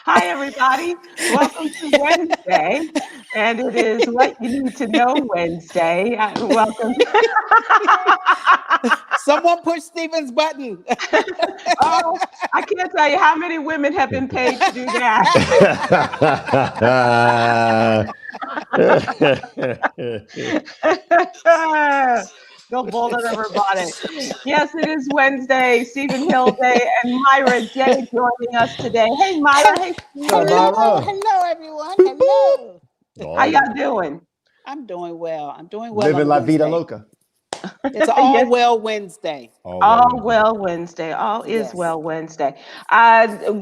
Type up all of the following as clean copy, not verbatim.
Hi, everybody. Welcome to Wednesday, and it is What You Need to Know Wednesday. Welcome. Someone push Stephen's button. Oh, I can't tell you how many women have been paid to do that. Go bold on everybody. Yes, it is Wednesday, Stephen Hill Day, and Myra J joining us today. Hey, Myra. Hey, Stephen. Hello, everyone. Hello. How y'all doing? I'm doing well. Living la vida loca. It's all Yes. well Wednesday. All well Wednesday. All is Yes. well Wednesday.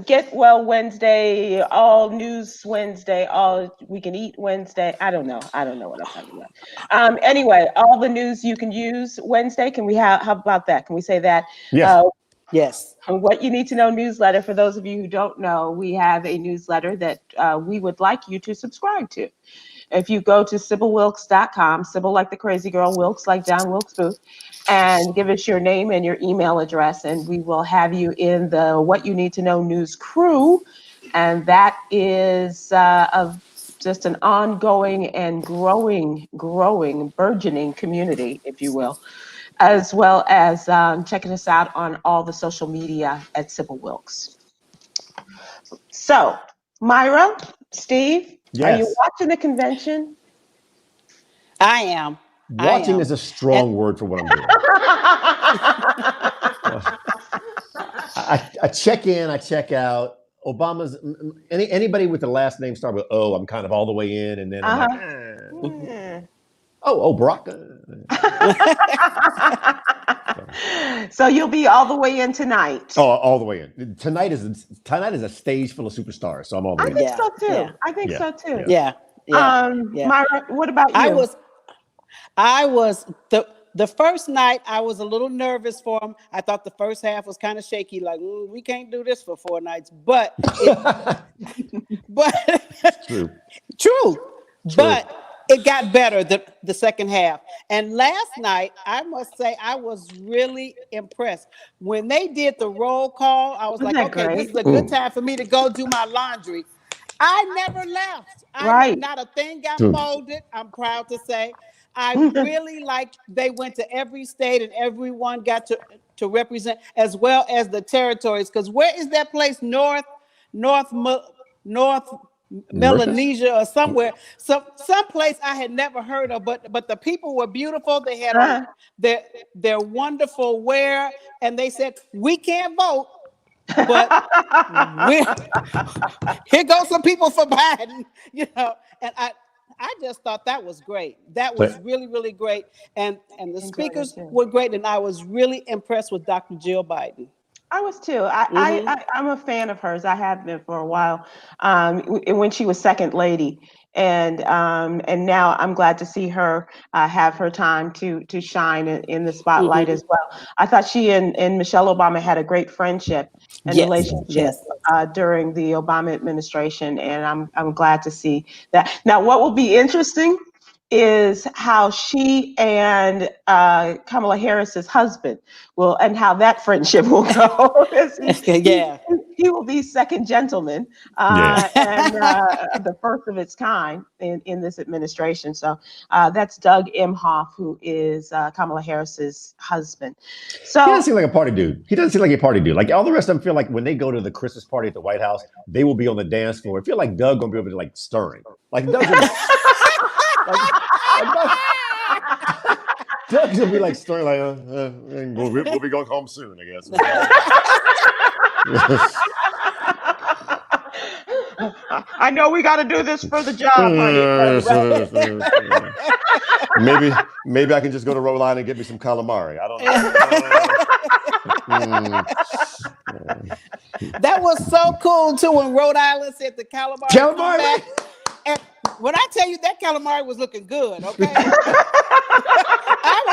Get well Wednesday. All news Wednesday. All we can eat Wednesday. I don't know what I'm talking about. Anyway, all the news you can use Wednesday. Can we have? How about that? Can we say that? Yes. Yes. What You Need to Know newsletter. For those of you who don't know, we have a newsletter that we would like you to subscribe to. If you go to SybilWilkes.com, Sybil like the crazy girl, Wilkes like John Wilkes Booth, and give us your name and your email address, and we will have you in the What You Need to Know news crew. And that is just an ongoing and growing, burgeoning community, if you will, as well as checking us out on all the social media at Sybil Wilkes. So, Myra, Steve, Yes. are you watching the convention? I am. Watching is a strong word for what I'm doing. I check in, I check out. Obama's anybody with the last name start with O, I'm kind of all the way in, and then I'm like, Barack. So you'll be all the way in tonight. Oh, all the way in. Tonight is a stage full of superstars, so I'm all the way in. I think so too. I think so too. Yeah. Myra, what about you? I was the first night I was a little nervous for him. I thought the first half was kind of shaky, like we can't do this for 4 nights. But true. But it got better the second half. And last night, I must say, I was really impressed. When they did the roll call, I was like, okay, this is a good time for me to go do my laundry. I never left. Not a thing got folded, I'm proud to say. I really liked they went to every state and everyone got to represent, as well as the territories. Because where is that place? North Melanesia or somewhere, some place I had never heard of, but the people were beautiful. They had on their wonderful wear, and they said, we can't vote, but here goes some people for Biden, and I just thought that was great. That was really, really great. And the speakers were great, and I was really impressed with Dr. Jill Biden. I was too. I'm a fan of hers. I have been for a while. When she was second lady, and now I'm glad to see her have her time to shine in the spotlight as well. I thought she and Michelle Obama had a great friendship and relationship during the Obama administration, and I'm glad to see that. Now, what will be interesting is how she and Kamala Harris's husband and how that friendship will go. He will be second gentleman and the first of its kind in this administration. So that's Doug Emhoff, who is Kamala Harris's husband. So he doesn't seem like a party dude. Like all the rest of them feel like when they go to the Christmas party at the White House, they will be on the dance floor. I feel like Doug gonna be able to like stirring. Like Doug's gonna be like stirring, like we'll be going home soon, I guess. I know we got to do this for the job, honey. Maybe I can just go to Rhode Island and get me some calamari. I don't know. That was so cool too when Rhode Island said the calamari. And when I tell you that calamari was looking good, okay? I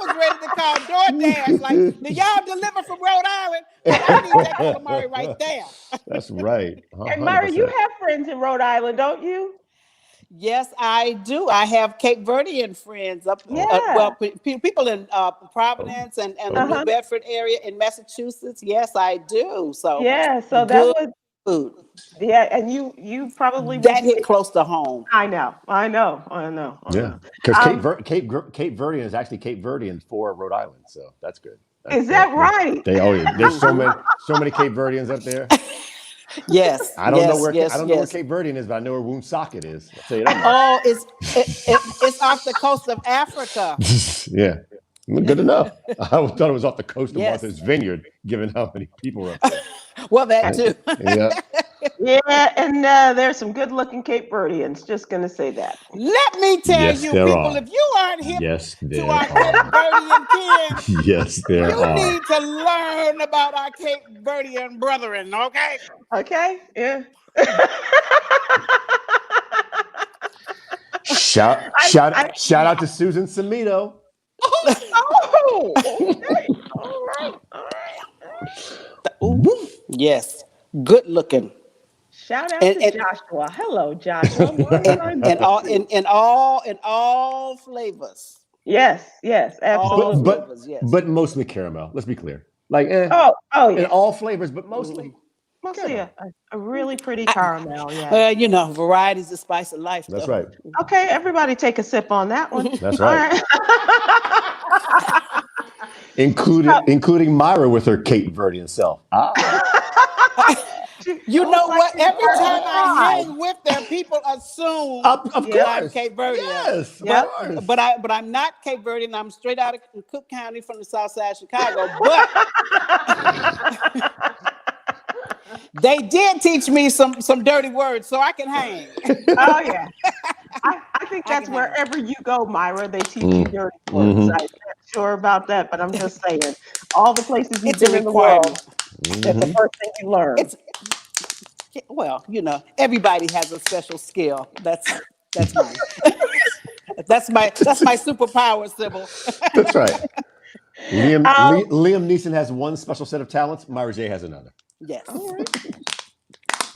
was ready to call DoorDash. Like, do y'all deliver from Rhode Island? I need that calamari right there. That's right. And Myra, you have friends in Rhode Island, don't you? Yes, I do. I have Cape Verdean friends people in Providence and the New Bedford area in Massachusetts. Yes, I do. So that food. Yeah, and you probably would That be. hit close to home. I know. Yeah, because Um, Cape Verdean is actually Cape Verdean for Rhode Island, so that's good. is that right? There's so many Cape Verdeans up there. Yes, I don't know where yes. Cape Verdean is, but I know where Woonsocket is. I'll tell you that much. Oh, it's off the coast of Africa. Yeah, good enough. I thought it was off the coast of Yes. Martha's Vineyard, given how many people are up there. Well, that too. Yeah. Yeah, and there's some good-looking Cape Verdeans. Just gonna say that. Let me tell Yes, you, there people, are. if you aren't hip Yes, to there our Cape are. Verdean kids, Yes, there you are. need to learn about our Cape Verdean brethren, okay? Okay. Yeah. Shout out to Susan Samito. Oh, okay. All right. Ooh, yes, good looking. Shout out And- to and- Joshua. Hello, Joshua. And all flavors. Yes, All absolutely. flavors, yes. But mostly caramel. Let's be clear. Like, Oh, in yeah. all flavors, but mostly. Mostly a really pretty caramel. Yeah. Variety is the spice of life. That's though. right. Okay, everybody take a sip on that one. That's All right. right. Including Myra with her Cape Verdean self. You know what? Every time I Right. hang with them, people assume Of I'm course. Cape Verdean. Yes. Yeah. Of course. But I'm not Cape Verdean. I'm straight out of Cook County from the South Side of Chicago. But they did teach me some dirty words, so I can hang. Oh yeah. I think that's wherever you go, Myra, they teach you dirty words. I'm not sure about that, but I'm just saying, all the places you've It's a been in the world, requirement. that's the first thing you learn. Everybody has a special skill. That's mine. that's my superpower, Sybil. That's right. Liam Neeson has one special set of talents. Myra J has another. Yes.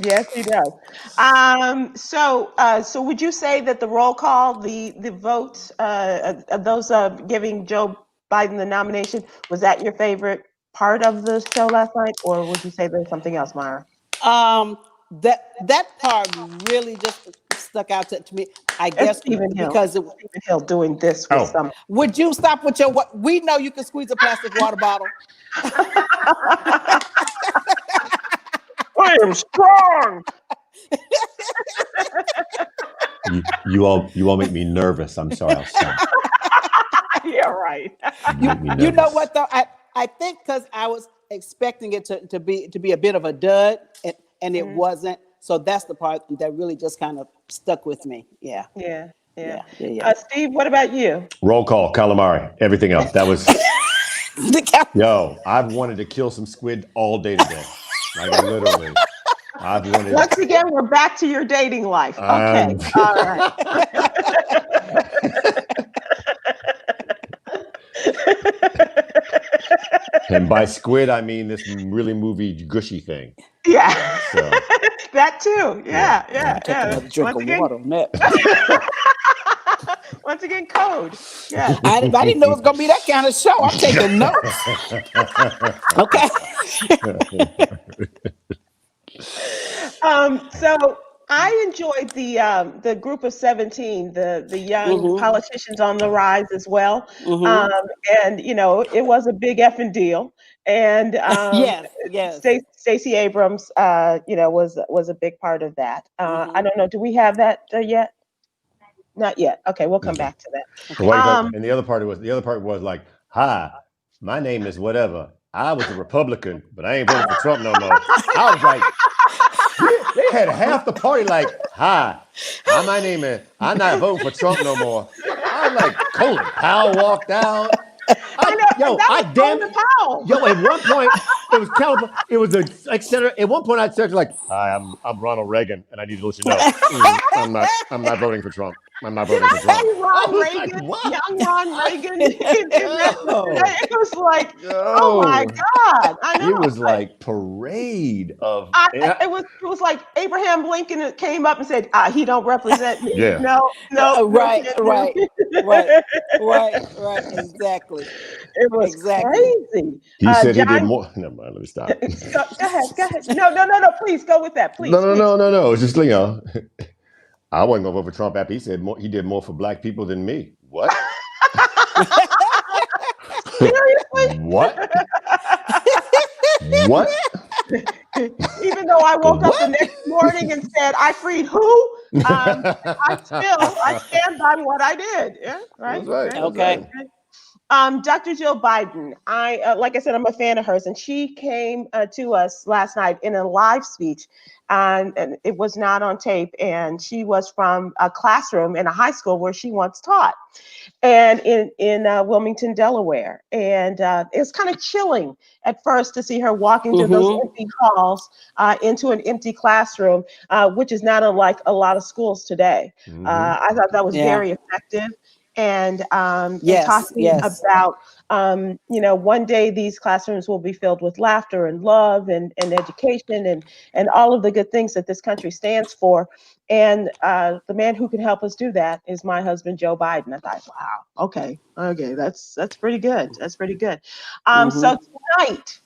Yes, he does. So would you say that the roll call, the votes, those giving Joe Biden the nomination, was that your favorite part of the show last night, or would you say there's something else, Myra? That part really just stuck out to me. I guess Stephen Hill. because Stephen Hill doing this with some. Would you stop with your what? We know you can squeeze a plastic water bottle. I am strong. You all make me nervous. I'm sorry. I'll stop. Yeah, right. You know what though? I think because I was expecting it to be a bit of a dud, and it wasn't. So that's the part that really just kind of stuck with me. Yeah. Steve, what about you? Roll call, calamari, everything else. That was. Yo, I've wanted to kill some squid all day today. Like literally. Once again, we're back to your dating life. Okay. All right. And by squid, I mean this really movie gushy thing. Yeah. So. That too. Yeah. Take another drink of water on that. Once again, code. Yeah. I didn't know it was gonna be that kind of show. I'm taking notes. Okay. So I enjoyed the group of 17, the young politicians on the rise as well. And it was a big effing deal. And yes. Stacey Abrams, was a big part of that. I don't know. Do we have that yet? Not yet. Okay, we'll come back to that. And the other part was like, hi, my name is whatever. I was a Republican, but I ain't voting for Trump no more. I was like, they had half the party like, hi, my name is, I'm not voting for Trump no more. I was like, Colin Powell walked out. At one point, it was a senator. At one point, I said like, "Hi, I'm Ronald Reagan, and I need to let you know I'm not voting for Trump. I'm not voting for Trump." Ron Reagan, young Ron Reagan. It was like, oh my God! I know. It was like parade of. It was like Abraham Lincoln came up and said, "He don't represent me." Yeah. No. Right. Exactly. It It was Exactly. crazy. He said he did John, more. Never mind. Let me stop. go ahead. No. Please go with that. Please, please. No. It's just I wasn't gonna vote for Trump after he said he did more for black people than me. What? Seriously? What? What? Even though I woke up the next morning and said I freed who, I stand by what I did. Yeah, right. That's right. Right? Okay. Dr. Jill Biden, like I said, I'm a fan of hers, and she came to us last night in a live speech, and it was not on tape, and she was from a classroom in a high school where she once taught, and in Wilmington, Delaware, and it was kind of chilling at first to see her walking through those empty halls into an empty classroom, which is not unlike a lot of schools today. I thought that was very effective. And talking about, one day these classrooms will be filled with laughter and love and education and all of the good things that this country stands for. And the man who can help us do that is my husband, Joe Biden. I thought, wow, okay, that's pretty good. That's pretty good. So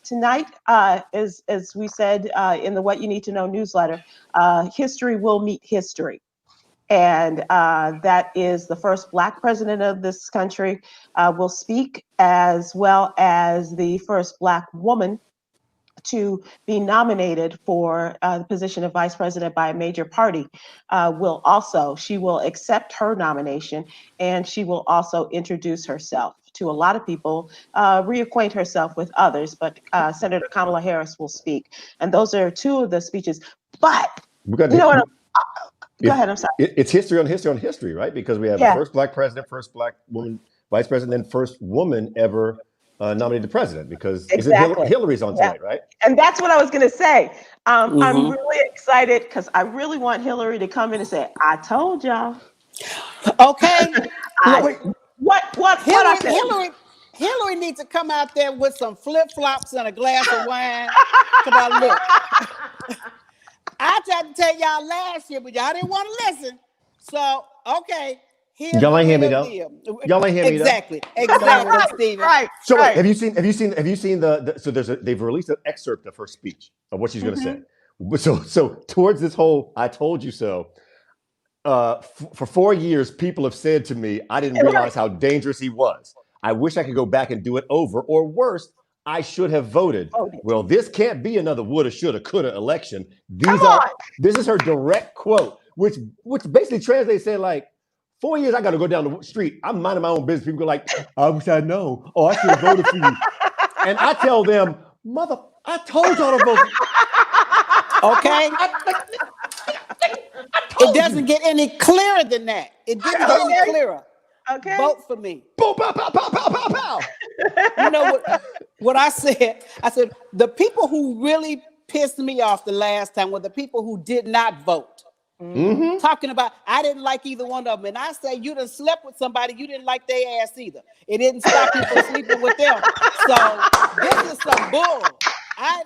tonight, as we said in the What You Need to Know newsletter, history will meet history. And that is the first Black president of this country will speak, as well as the first Black woman to be nominated for the position of vice president by a major party. She will accept her nomination, and she will also introduce herself to a lot of people, reacquaint herself with others, but Senator Kamala Harris will speak. And those are two of the speeches. But you know what? Go ahead, I'm sorry. It's history on history on history, right? Because we have the first Black president, first Black woman vice president, and first woman ever nominated president, because Hillary's on tonight, right? And that's what I was going to say. I'm really excited because I really want Hillary to come in and say, I told y'all. Okay. Hillary needs to come out there with some flip-flops and a glass of wine. Look. I tried to tell y'all last year, but y'all didn't want to listen. So, okay. Y'all ain't hear me though. Y'all ain't hear me though. Exactly, Stephen. Right. So wait, have you seen the so they've released an excerpt of her speech of what she's going to say. So towards this whole "I told you so," for 4 years, people have said to me, "I didn't realize how dangerous he was. I wish I could go back and do it over, or worse, I should have voted." Well, this can't be another woulda, shoulda, coulda election. This is her direct quote, which basically translates saying, like, 4 years I got to go down the street. I'm minding my own business. People go like, I wish I'd known. Oh, I should have voted for you. And I tell them, I told y'all to vote. Okay. It doesn't get any clearer than that. It didn't get any clearer. Okay. Vote for me. Boom, pow, pow, pow, pow, pow, pow. You know what I said? I said, the people who really pissed me off the last time were the people who did not vote. Talking about, I didn't like either one of them. And I say, you done slept with somebody, you didn't like their ass either. It didn't stop you from sleeping with them. So this is some bull. I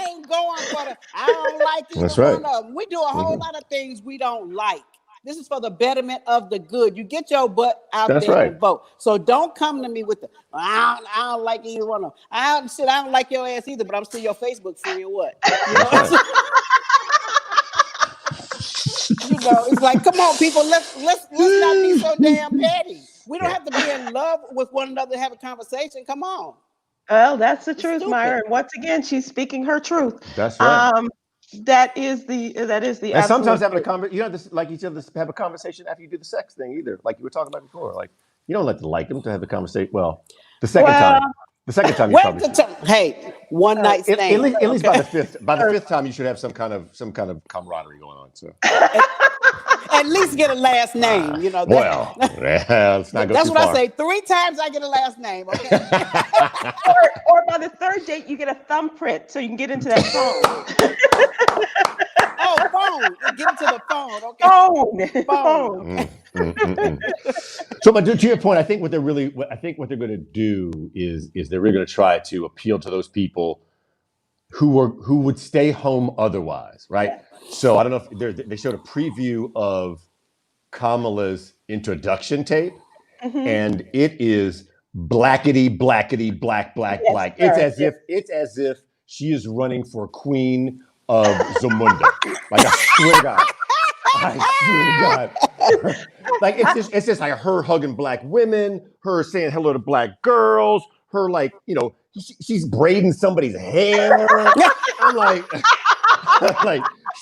ain't going for I don't like either one of them. We do a whole lot of things we don't like. This is for the betterment of the good. You get your butt out there and vote. So don't come to me with I don't like either one of them. I don't like your ass either, but I'm still your Facebook free or what? It's like, come on, people, let's not be so damn petty. We don't have to be in love with one another to have a conversation. Come on. Well, that's the truth, Myra. And once again, she's speaking her truth. That's right. That is the. And sometimes having a conversation, you don't have to like each other to have a conversation after you do the sex thing either. Like you were talking about before. Like you don't like to like them to have a conversation. Well, the second time. The second time you probably. Hey, one night stand. At least by the fifth time, you should have some kind of camaraderie going on. So. At least get a last name, let's not go that's what too far. I say. 3 times I get a last name, okay? or by the third date, you get a thumbprint so you can get into that phone. Phone. Get into the phone, okay? Phone. So, but to your point, I think what they're going to do is they're really going to try to appeal to those people who would stay home otherwise, right? Yeah. So I don't know if they showed a preview of Kamala's introduction tape, and it is blackety, blackety, black, black, Yes, black. sir. It's as if she is running for queen of Zamunda. Like I swear to God. I swear to God. Like it's just like her hugging black women, her saying hello to black girls, her like, she's braiding somebody's hair. I'm like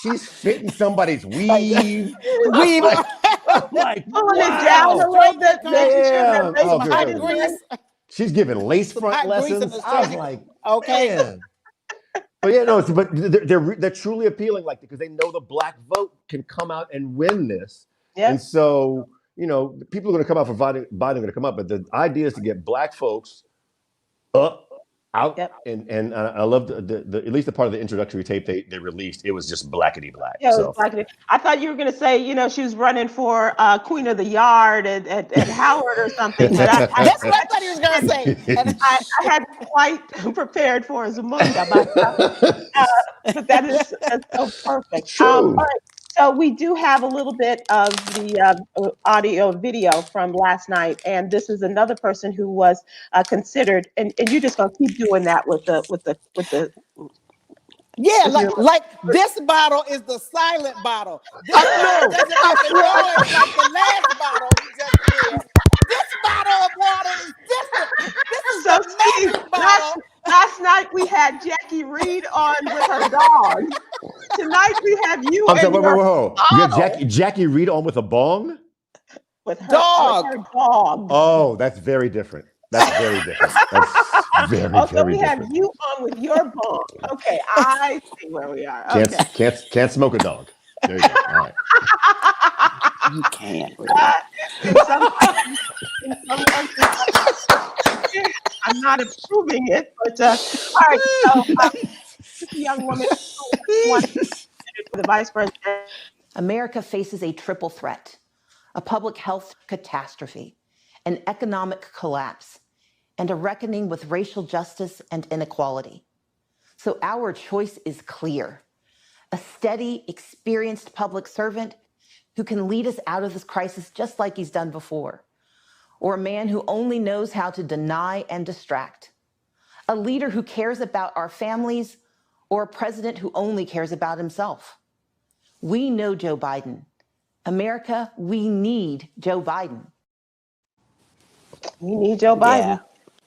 she's fitting somebody's weave. We I'm like, Pulling it wow. down a little bit, making sure Yeah. that Oh, they good, fit good. in. grease. She's giving lace Some front hot grease in lessons. the I was street. like, Okay. man. But yeah, no, but they're truly appealing, like, because they know the black vote can come out and win this. Yep. And so, people are going to come out for Biden are going to come up, but the idea is to get black folks up, out, Yep. and I love the at least the part of the introductory tape they released. It was just blackety black. Yeah, it So was black. I thought you were going to say, she was running for Queen of the Yard at Howard or something. But That's what I thought he was going to say. And I hadn't quite prepared for Zamunda, but that's so perfect. True. All right. So we do have a little bit of the audio video from last night, and this is another person who was considered, and you're just gonna keep doing that with the. yeah, like this bottle is the silent bottle. This bottle doesn't make a noise like the last bottle we just did. This bottle of water is different. This is So the Steve, magic bottle. last night we had Jackie Reed on with her dog. Tonight we have you I'm and sorry, your whoa. You got bottle Jackie Reed on with a bong? with her Dog. Her dog. Oh, that's very different. That's very different. That's very, So very we have different. you on with your bong. Okay, I see where we are. Okay. Can't smoke a dog. There you go. All right. You can't really. In some countries, I'm not approving it, but all right. So this young woman who wanted to be for the vice president. America faces a triple threat: a public health catastrophe, an economic collapse, and a reckoning with racial justice and inequality. So our choice is clear: a steady, experienced public servant who can lead us out of this crisis just like he's done before, or a man who only knows how to deny and distract, a leader who cares about our families, or a president who only cares about himself. We know Joe Biden. America, we need Joe Biden. We need Joe Biden.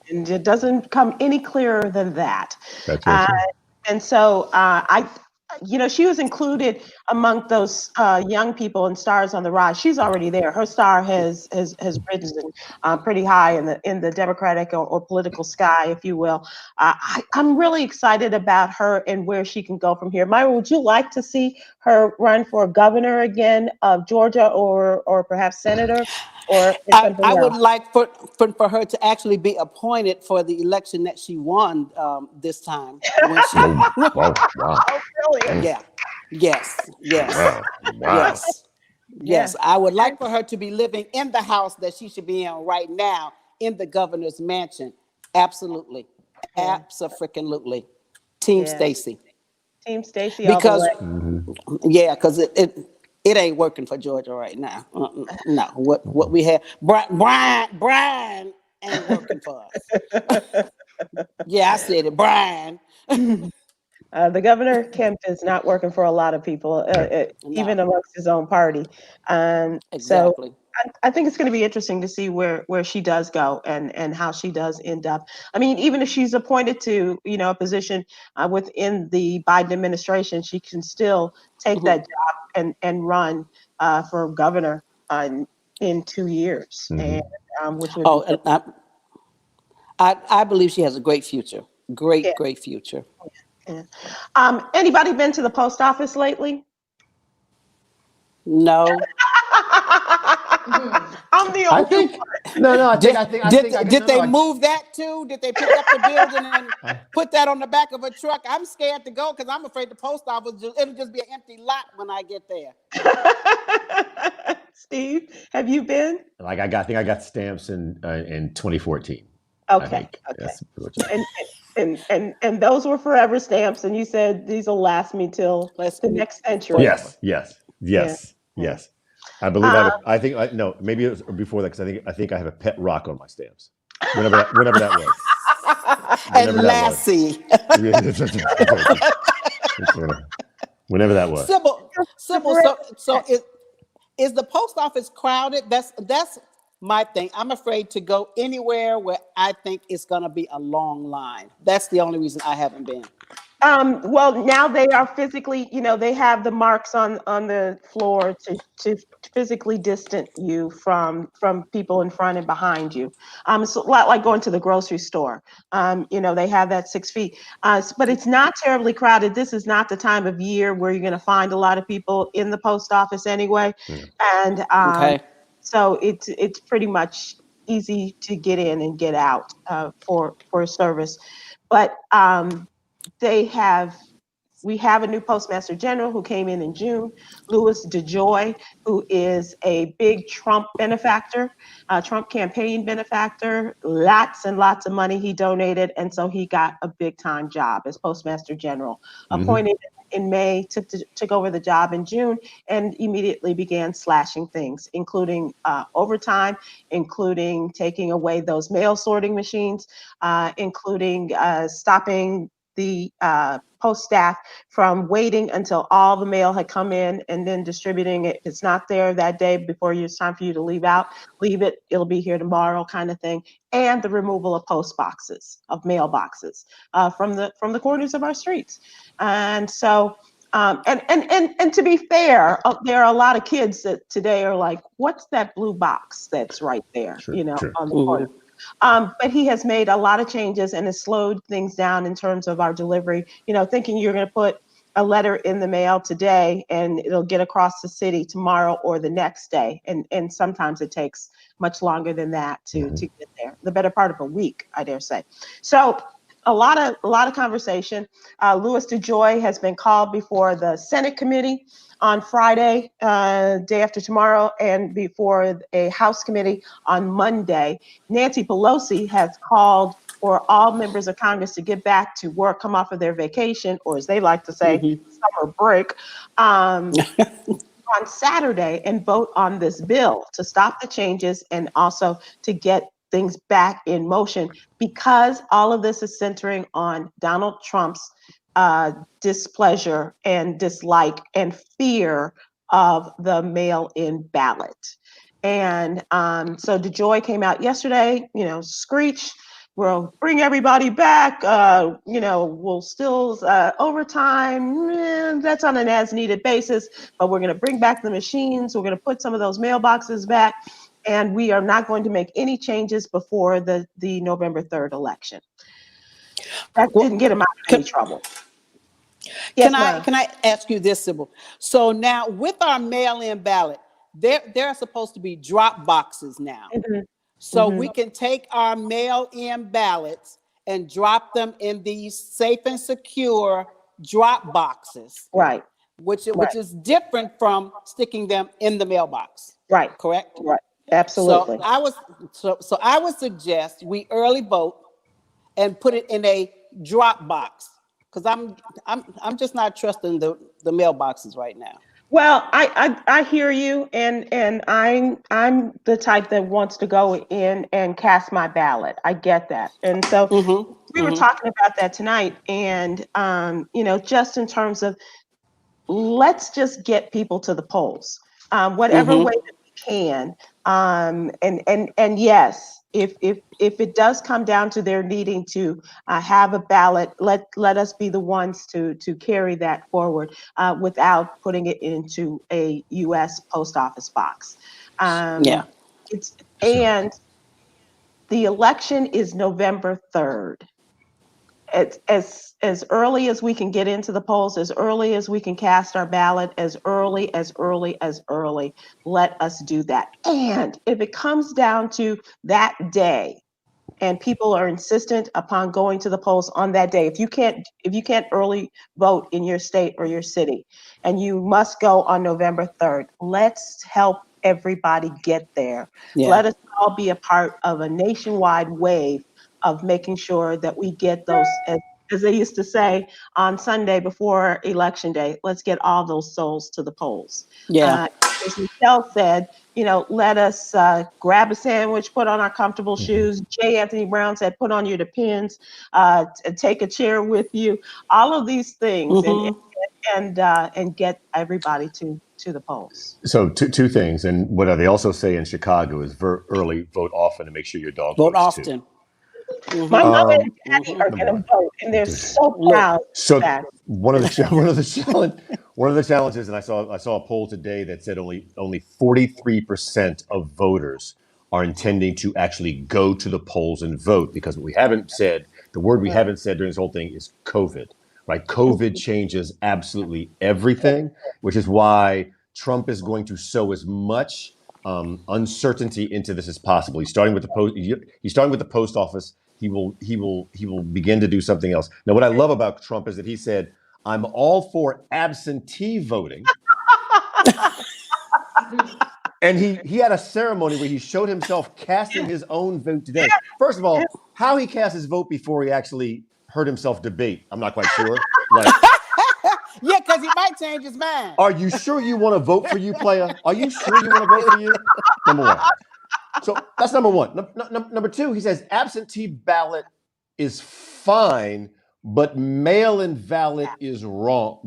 And it doesn't come any clearer than that. That's right. And so she was included among those young people and stars on the rise. She's already there. Her star has risen pretty high in the Democratic or political sky, if you will. I'm really excited about her and where she can go from here. Myra, would you like to see her run for governor again of Georgia or perhaps senator? Or I would like for her to actually be appointed for the election that she won this time. When she, Wow. Oh, brilliant. yeah. Yes. Wow. Yes. I would like for her to be living in the house that she should be in right now, in the governor's mansion. Absolutely. Abso-freaking-lutely. Team Stacey. Team Stacey. Because Mm-hmm. it ain't working for Georgia right now. No, what we have, Brian ain't working for us. Yeah, I said it, Brian. The governor Kemp is not working for a lot of people, even amongst his own party. Exactly. So I think it's going to be interesting to see where she does go and how she does end up. I mean, even if she's appointed to a position within the Biden administration, she can still take that job and run for governor in 2 years, and which would I believe she has a great future. Great future. Yeah. Anybody been to the post office lately? No. I'm the only one. Did they move that too? Did they pick up the building and put that on the back of a truck? I'm scared to go because I'm afraid the post office it'll just be an empty lot when I get there. Steve, have you been? Like I think I got stamps in 2014. Okay. And those were forever stamps, and you said these will last me till the next century. Yes. I believe maybe it was before that because I think I have a pet rock on my stamps. Whenever that was. And Whenever that was. Lassie. Whenever that was. Sybil, so is the post office crowded? That's my thing. I'm afraid to go anywhere where I think it's going to be a long line. That's the only reason I haven't been. Well, now they are physically, they have the marks on the floor to physically distant you from people in front and behind you. It's a lot like going to the grocery store. They have that 6 feet, but it's not terribly crowded. This is not the time of year where you're going to find a lot of people in the post office anyway. And Okay. so it's pretty much easy to get in and get out for service. But we have a new postmaster general who came in June, Louis DeJoy, who is a big Trump benefactor, Trump campaign benefactor, lots and lots of money he donated. And so he got a big time job as postmaster general, appointed in May, took over the job in June, and immediately began slashing things, including overtime, including taking away those mail sorting machines, including stopping the post staff from waiting until all the mail had come in and then distributing it. If it's not there that day before it's time for you to leave it, it'll be here tomorrow kind of thing. And the removal of post boxes, of mail boxes from the corners of our streets. And so, and to be fair, there are a lot of kids that today are like, what's that blue box that's right there, on the corner? But he has made a lot of changes and has slowed things down in terms of our delivery. Thinking you're going to put a letter in the mail today and it'll get across the city tomorrow or the next day. And sometimes it takes much longer than that to get there. The better part of a week, I dare say. So a lot of conversation. Louis DeJoy has been called before the Senate committee on Friday, day after tomorrow, and before a House committee on Monday. Nancy Pelosi has called for all members of Congress to get back to work, come off of their vacation, or as they like to say, summer break, on Saturday and vote on this bill to stop the changes and also to get things back in motion, because all of this is centering on Donald Trump's displeasure and dislike and fear of the mail-in ballot. And so DeJoy came out yesterday, screech, we'll bring everybody back, we'll still overtime, that's on an as-needed basis, but we're going to bring back the machines, we're going to put some of those mailboxes back, and we are not going to make any changes before the November 3rd election. That didn't get him out of any trouble. Can I ask you this, Sybil? So now with our mail-in ballot, there are supposed to be drop boxes now. So we can take our mail-in ballots and drop them in these safe and secure drop boxes. Right. Which is different from sticking them in the mailbox. Right. Correct? Right. Absolutely. So I would suggest we early vote and put it in a drop box, because I'm just not trusting the mailboxes right now. Well, I hear you, and I'm the type that wants to go in and cast my ballot. I get that, and so we were talking about that tonight, and just in terms of let's just get people to the polls, whatever way that we can, and yes. If it does come down to their needing to have a ballot, let us be the ones to carry that forward without putting it into a U.S. post office box. And the election is November 3rd. As early as we can get into the polls, as early as we can cast our ballot, as early, let us do that. And if it comes down to that day and people are insistent upon going to the polls on that day, if you can't early vote in your state or your city and you must go on November 3rd, let's help everybody get there. Let us all be a part of a nationwide wave of making sure that we get those, as they used to say on Sunday before Election Day, let's get all those souls to the polls. As Michelle said, let us grab a sandwich, put on our comfortable shoes. J. Anthony Brown said, put on your Depends, take a chair with you. All of these things, and get everybody to the polls. So two things, and what they also say in Chicago is early, vote often, and make sure your dog Vote votes too. often. My mom and daddy are going to vote, and they're so proud. So that. one of the challenges, and I saw a poll today that said only 43% of voters are intending to actually go to the polls and vote, because what we haven't said, the word we haven't said during this whole thing is COVID. Right? COVID changes absolutely everything, which is why Trump is going to sow as much uncertainty into this as possible. He's starting with the post office. He will begin to do something else. Now, what I love about Trump is that he said, "I'm all for absentee voting," and he had a ceremony where he showed himself casting his own vote today. First of all, how he cast his vote before he actually heard himself debate, I'm not quite sure. Yeah, because he might change his mind. Are you sure you want to vote for you, player? Are you sure you want to vote for you? Number one. So that's number one. Number two, he says absentee ballot is fine, but mail-in ballot is wrong.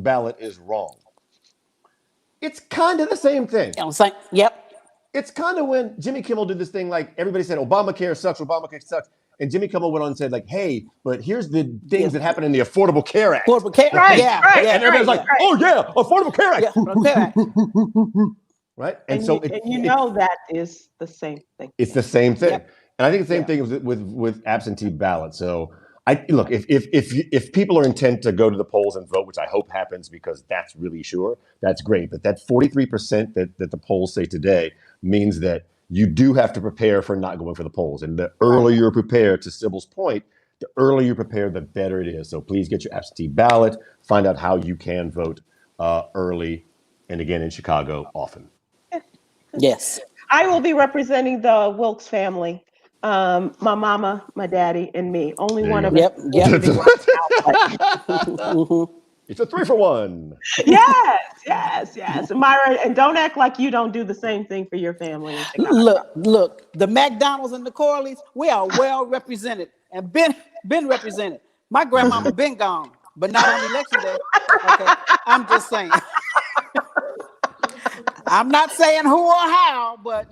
It's kind of the same thing. I was like, yep. It's kind of when Jimmy Kimmel did this thing, like everybody said, Obamacare sucks. And Jimmy Kimmel went on and said, like, hey, but here's the things that happen in the Affordable Care Act. Affordable Care Act. Right, Yeah. right, And everybody's like, oh, yeah, Affordable Care Act. Yeah, Affordable Care Act. Right? And so that is the same thing. It's the same thing. Yep. And I think the same thing is with absentee ballots. So look, if people are intent to go to the polls and vote, which I hope happens because that's really sure, that's great. But that 43% that the polls say today means that you do have to prepare for not going for the polls. And the earlier you're prepared, to Sybil's point, the earlier you prepare, the better it is. So please get your absentee ballot, find out how you can vote early, and again in Chicago often. Yes. I will be representing the Wilkes family. My mama, my daddy, and me. Only one of us. Yep. It's a 3-for-1. Yes. Myra, and don't act like you don't do the same thing for your family in Chicago. Look, the McDonald's and the Corleys, we are well represented and been represented. My grandmama been gone, but not on election day. Okay, I'm just saying. I'm not saying who or how, but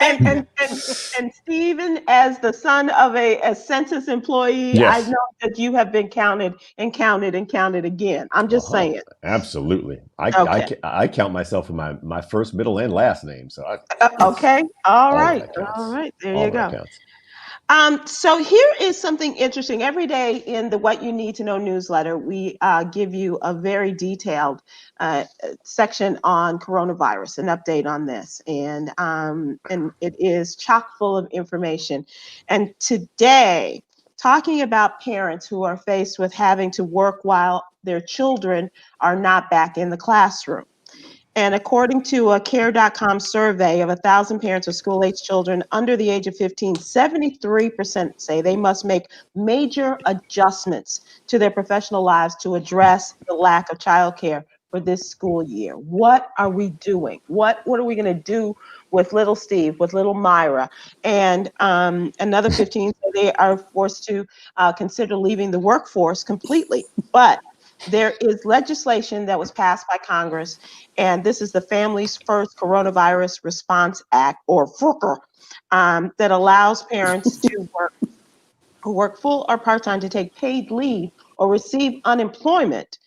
And Stephen, as the son of a census employee, yes. I know that you have been counted again. I'm just saying. Absolutely. I count myself in my first, middle, and last name. So okay. All right. There you go. So here is something interesting. Every day in the What You Need to Know newsletter, we give you a very detailed section on coronavirus, an update on this, and it is chock full of information. And today, talking about parents who are faced with having to work while their children are not back in the classroom. And according to a care.com survey of 1,000 parents of school-age children under the age of 15, 73% say they must make major adjustments to their professional lives to address the lack of childcare for this school year. What are we doing? What are we going to do with little Steve, with little Myra? And another 15 say they are forced to consider leaving the workforce completely. But there is legislation that was passed by Congress, and this is the Families First Coronavirus Response Act, or FERC, that allows parents who work full or part-time to take paid leave or receive unemployment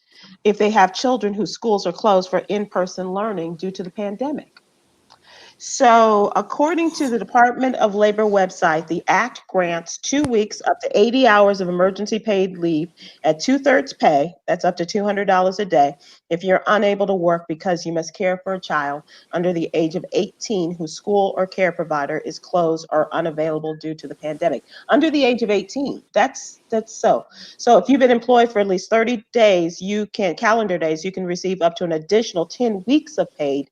if they have children whose schools are closed for in-person learning due to the pandemic. So according to the Department of Labor website, the act grants 2 weeks up to 80 hours of emergency paid leave at 2/3 pay, that's up to $200 a day, if you're unable to work because you must care for a child under the age of 18 whose school or care provider is closed or unavailable due to the pandemic. Under the age of 18, that's so. So if you've been employed for at least 30 days, calendar days, you can receive up to an additional 10 weeks of paid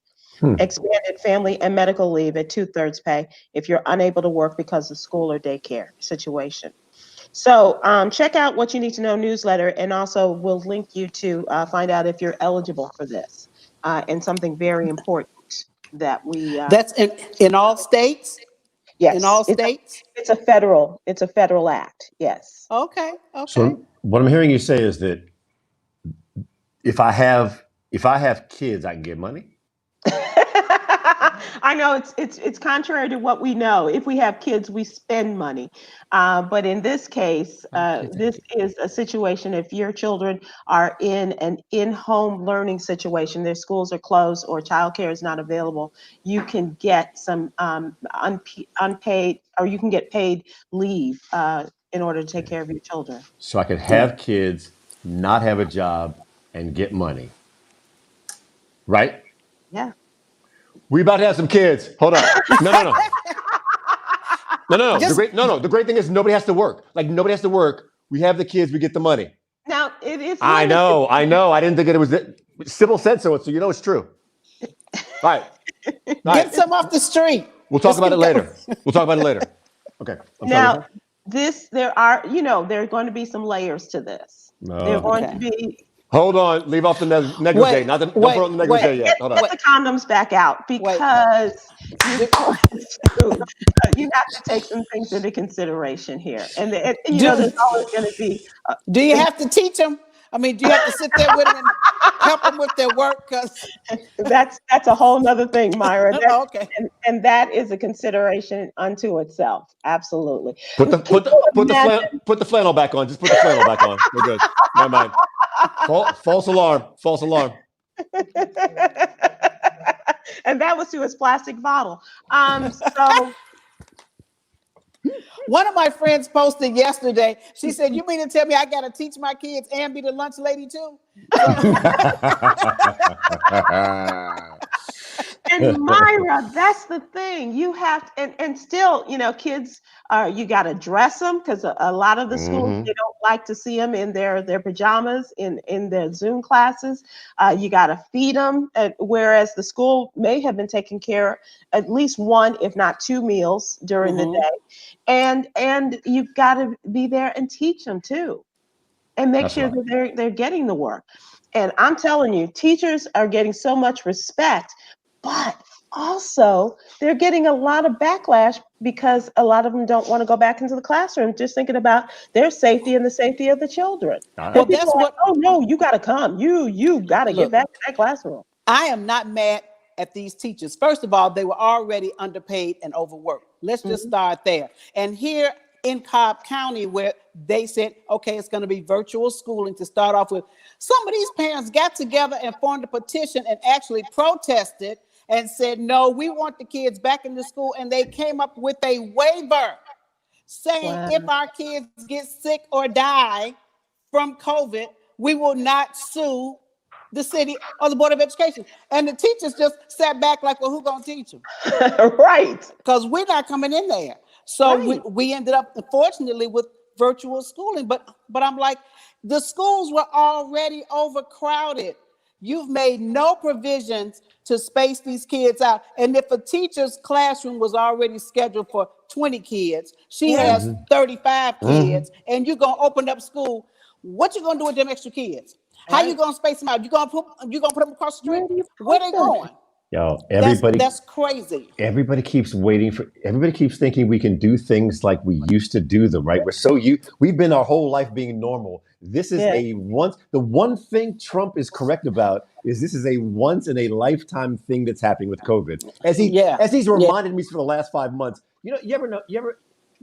expanded family and medical leave at 2/3 pay if you're unable to work because of school or daycare situation. So check out What You Need to Know newsletter, and also we'll link you to find out if you're eligible for this. and something very important that we. That's in all states. Yes, In all states. it's a federal act. Yes. Okay. So what I'm hearing you say is that if I have kids, I can get money. I know it's contrary to what we know. If we have kids, we spend money. But in this case, this is a situation. If your children are in an in-home learning situation, their schools are closed or childcare is not available, you can get some unpaid, or you can get paid leave in order to take care of your children. So I could have kids, not have a job, and get money. Right? Yeah. We about to have some kids. Hold on. No. The great thing is nobody has to work. Like, nobody has to work. We have the kids. We get the money. Now it is. I know. I didn't think it was. Sybil said so you know it's true. All right. Get some off the street. We'll talk about it later. Okay. Now, there are going to be some layers to this. There are going to be. Hold on. Leave off the negligee. Don't put on the negligee yet. Hold on. Get the condoms back out, because you have to take some things into consideration here. And there's always going to be. Do you have to teach them? I mean, do you have to sit there with them and help them with their work? Because that's a whole nother thing, Myra. Okay. And that is a consideration unto itself. Absolutely. Put the flannel back on. Just put the flannel back on. We're good. Never mind. False alarm. And that was to his plastic bottle. So one of my friends posted yesterday. She said, "You mean to tell me I got to teach my kids and be the lunch lady too?" And Myra, that's the thing. You have and still, kids you got to dress them, because a lot of the schools, they don't like to see them in their pajamas in their Zoom classes. You got to feed them, whereas the school may have been taking care of at least one, if not two meals during the day. And you've got to be there and teach them too, and make sure that they're getting the work. And I'm telling you, teachers are getting so much respect, but also they're getting a lot of backlash, because a lot of them don't want to go back into the classroom, just thinking about their safety and the safety of the children. Well, that's what. Oh no, you got to come. You got to get back to that classroom. I am not mad at these teachers. First of all, they were already underpaid and overworked. Let's just start there. And here in Cobb County, where they said, okay, it's going to be virtual schooling to start off with, some of these parents got together and formed a petition and actually protested and said, no, we want the kids back in the school. And they came up with a waiver saying, if our kids get sick or die from COVID, we will not sue the city or the Board of Education. And the teachers just sat back like, well, who's going to teach them? Right. Because we're not coming in there. So we ended up, unfortunately, with virtual schooling. But I'm like, the schools were already overcrowded. You've made no provisions to space these kids out. And if a teacher's classroom was already scheduled for 20 kids, she has 35 kids, and you're going to open up school, what you going to do with them extra kids? How you going to space them out? You going to put them across the street? Where they going? Yo, everybody. That's crazy. Everybody keeps thinking we can do things like we used to do them, right? We've been our whole life being normal. This is the one thing Trump is correct about is this is a once in a lifetime thing that's happening with COVID. As he's reminded me for the last 5 months. You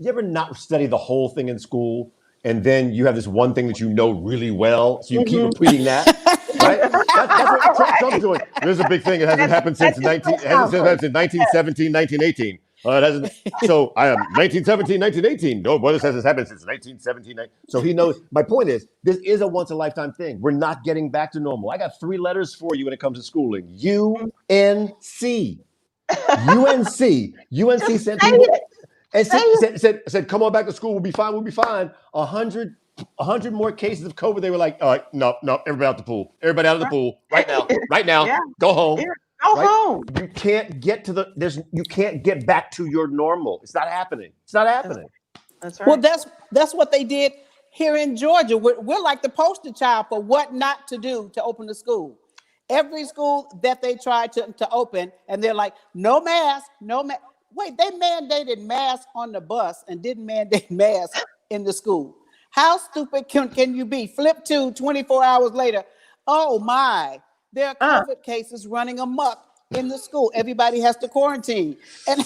ever not study the whole thing in school, and then you have this one thing that you know really well, so you keep repeating that, right? That's what Trump's doing. There's a big thing. It hasn't happened since 1917, 1918. So I am 1917, 1918. No, boy, this hasn't happened since 1917. So he knows. My point is, this is a once in a lifetime thing. We're not getting back to normal. I got 3 letters for you when it comes to schooling. UNC. UNC sent people and said, come on back to school. We'll be fine. 100 more cases of COVID. They were like, no, everybody out the pool. Everybody out of the pool right now. Yeah. Go home. Go home. You can't get you can't get back to your normal. It's not happening. That's right. Well, that's what they did here in Georgia. We're like the poster child for what not to do to open the school. Every school that they tried to open, and they're like, no mask, no mask. Wait, they mandated masks on the bus and didn't mandate masks in the school. How stupid can you be? Flip to 24 hours later. Oh my, there are COVID cases running amok in the school. Everybody has to quarantine. And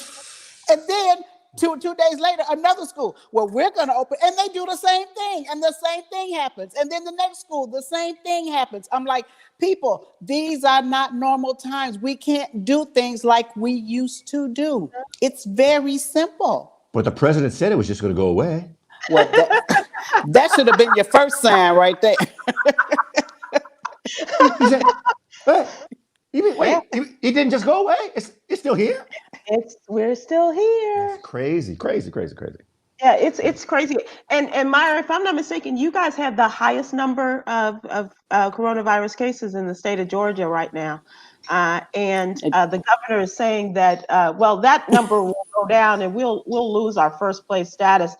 then two days later, another school. Well, we're going to open, and they do the same thing, and the same thing happens. And then the next school, the same thing happens. I'm like, people, these are not normal times. We can't do things like we used to do. It's very simple. But the president said it was just going to go away. Well, that should have been your first sign right there. He said, it didn't just go away. It's still here. We're still here. It's crazy. Yeah, it's crazy. And Myra, if I'm not mistaken, you guys have the highest number of coronavirus cases in the state of Georgia right now. And the governor is saying that, that number will go down and we'll lose our first place status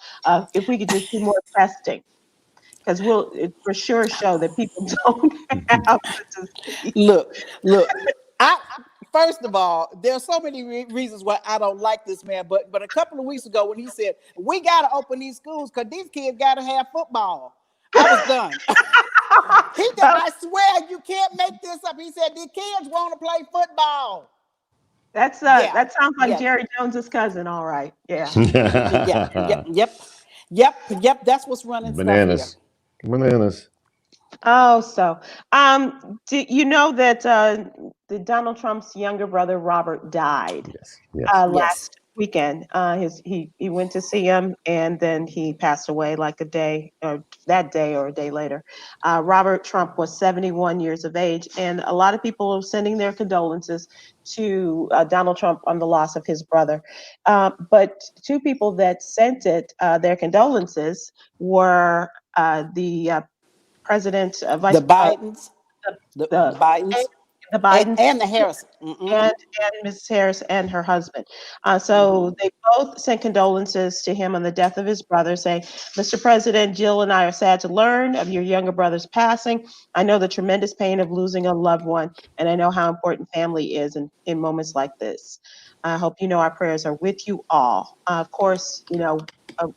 if we could just do more testing. Because we'll for sure show that people don't have the disease. Look. First of all, there's so many reasons why I don't like this man. But a couple of weeks ago when he said, we got to open these schools because these kids got to have football, I was done. He said, I swear you can't make this up. He said, the kids want to play football. That sounds like Jerry Jones's cousin. All right. Yeah. Yep. That's what's running. Bananas. Oh, so do you know that the Donald Trump's younger brother Robert died last weekend? He went to see him and then he passed away like a day or a day later. Robert Trump was 71 years of age, and a lot of people are sending their condolences to Donald Trump on the loss of his brother. But two people that sent their condolences were the president, vice the Bidens, the Bidens, and the Harris, and Mrs. Harris and her husband. So they both sent condolences to him on the death of his brother, saying, Mr. President, Jill and I are sad to learn of your younger brother's passing. I know the tremendous pain of losing a loved one, and I know how important family is in moments like this. I hope you know our prayers are with you all. Of course,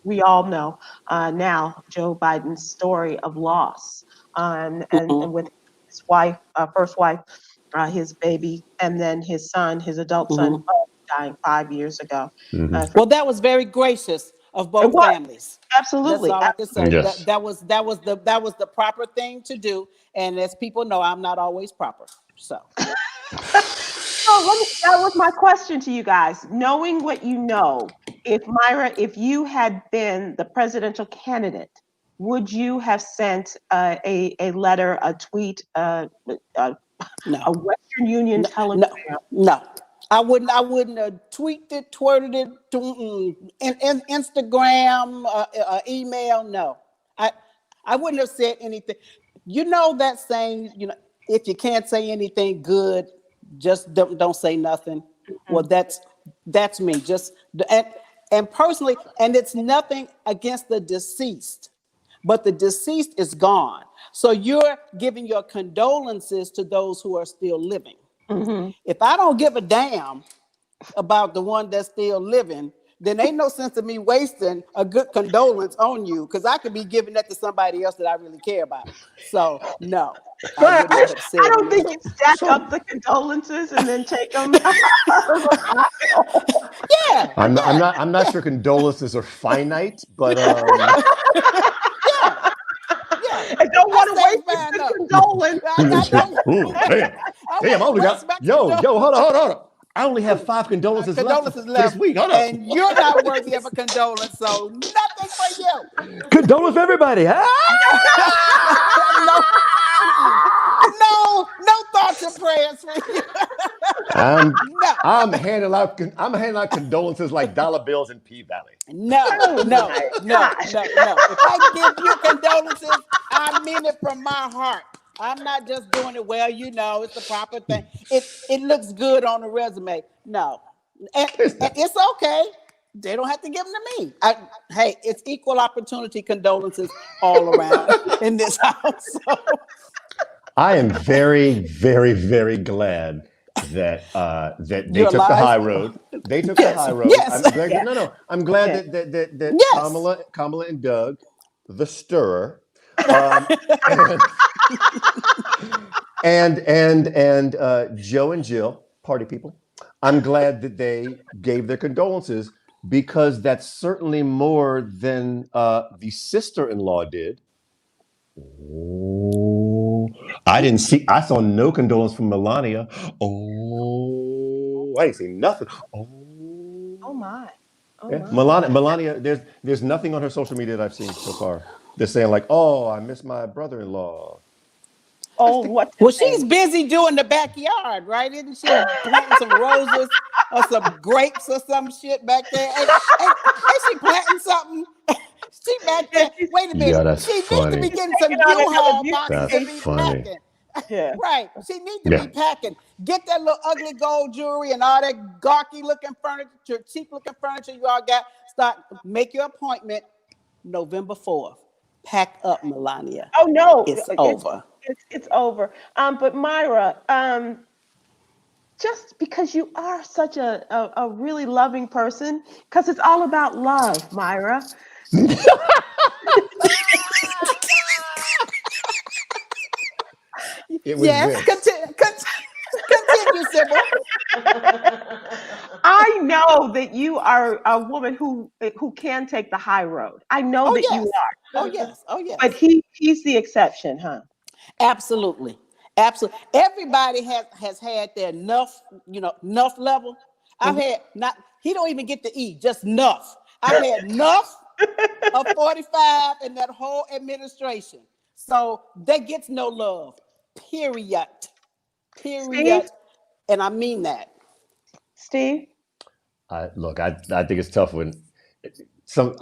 we all know now Joe Biden's story of loss, and with his wife, first wife, his baby, and then his son, his adult son, dying 5 years ago. Well, that was very gracious of both families. Absolutely. That's all I can say. Yes. That was the proper thing to do. And as people know, I'm not always proper. So. That was my question to you guys. Knowing what you know, if you had been the presidential candidate, would you have sent a letter, a tweet, a Western Union telegram? No. I wouldn't have tweeted, twirled it, Instagram, email. No, I wouldn't have said anything. You know that saying, if you can't say anything good, just don't say nothing. Well, that's me. And personally, and it's nothing against the deceased, but the deceased is gone. So you're giving your condolences to those who are still living. If I don't give a damn about the one that's still living, then ain't no sense of me wasting a good condolence on you, because I could be giving that to somebody else that I really care about. So no. But I don't think you stack up the condolences and then take them. Yeah. I'm not sure condolences are finite, but I don't want to waste the condolence. Damn, I only got hold on. I only have 5 condolences left this week. Hold on. And you're not worthy of a condolence, so nothing for you. Condolence everybody. No thoughts and prayers for you. I'm handing out condolences like dollar bills in P-Valley. No. If I give you condolences, I mean it from my heart. I'm not just doing it well, it's the proper thing. It looks good on the resume. No. And it's okay. They don't have to give them to me. Hey, it's equal opportunity condolences all around in this house. So. I am very, very, very glad that that they You're took the alive. high road. They took the high road. Yes. I'm glad. Yeah. No. I'm glad Yeah. that Yes. Kamala and Doug, the stirrer, um, and Joe and Jill, party people. I'm glad that they gave their condolences because that's certainly more than the sister-in-law did. Oh, I didn't see. I saw no condolence from Melania. Oh, I didn't see nothing. Oh, Oh my. Oh yeah, my. Melania. There's nothing on her social media that I've seen so far. They're saying like, "Oh, I miss my brother-in-law." Oh, what to Well, say? she's busy doing the backyard, right? Isn't she planting some roses or some grapes or some shit back there? And she planting something? She back Yeah, there. Wait a Yeah, minute. that's She needs to be funny. getting some taking on another U-Haul beauty boxes to That's be patient. funny. packing. Yeah. Right. She needs to Yeah. be packing. Get that little ugly gold jewelry and all that gawky looking furniture, cheap looking furniture you all got. Make your appointment November 4th. Pack up, Melania. Oh no, It's over. it's over. But Myra, just because you are such a really loving person, because it's all about love, Myra. It was Yes, this. continue, Sybil. I know that you are a woman who can take the high road. I know Oh that you yes, are. oh yes, oh But yes. he's the exception, huh? Absolutely, absolutely. Everybody has had their enough, enough level. I've Mhm. had not. He don't even get to eat, just enough. I've had enough of 45 in that whole administration. So that gets no love. Period. Steve, Period. And I mean that. Steve. Look, I think it's tough when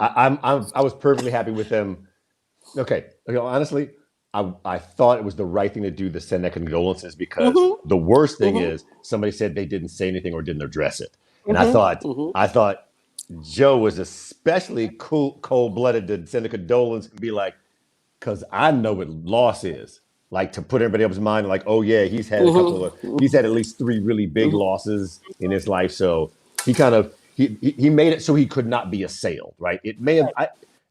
I was perfectly happy with them. Okay, honestly, I thought it was the right thing to do to send that condolences because Mm-hmm. the worst thing Mm-hmm. is somebody said they didn't say anything or didn't address it, and Mm-hmm. I thought Joe was especially cold blooded to send a condolence and be like, because I know what loss is. Like to put everybody else's mind, like, oh yeah, he's had he's had at least 3 really big losses in his life. So he kind of he made it so he could not be assailed, right? It may have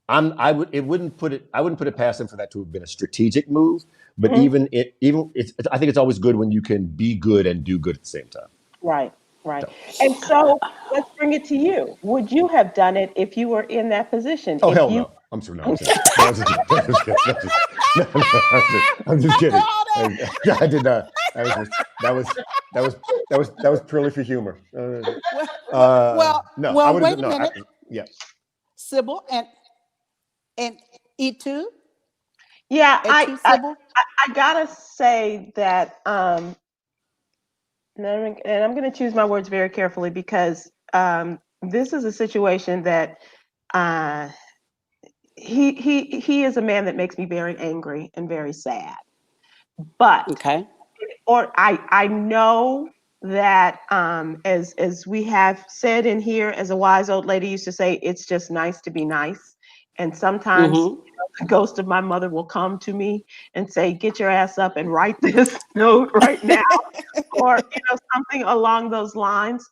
I wouldn't put it past him for that to have been a strategic move. But Mm-hmm. I think it's always good when you can be good and do good at the same time. Right, right. So, And so let's bring it to you. Would you have done it if you were in that position? oh If hell you no, I'm sure no, I'm just kidding. No, I'm just kidding. I'm just After kidding. all that. I did not. That was purely for humor. No, I would have Wait a no. minute, Yeah. Sybil and E2, yeah, E2 Sybil. I gotta say that and I'm gonna choose my words very carefully because this is a situation that uh he is a man that makes me very angry and very sad. But Okay. or I know that as we have said in here, as a wise old lady used to say, it's just nice to be nice. And sometimes Mm-hmm. the ghost of my mother will come to me and say, get your ass up and write this note right now, or something along those lines.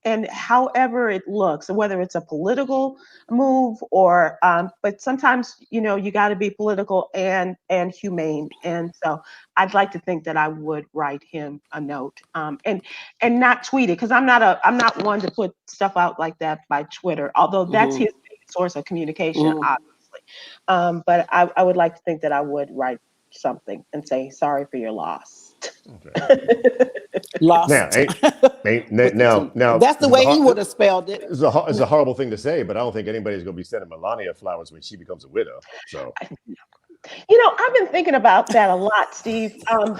And however it looks, whether it's a political move or but sometimes you got to be political and humane. And so I'd like to think that I would write him a note, and not tweet it, because I'm not one to put stuff out like that by Twitter, although that's Mm-hmm. his source of communication, Mm-hmm. obviously. But I would like to think that I would write something and say sorry for your loss. Okay. Now, Lost with the T. now, That's the this is way he would have spelled it. it's a horrible thing to say, but I don't think anybody's going to be sending Melania flowers when she becomes a widow. So, I've been thinking about that a lot, Steve,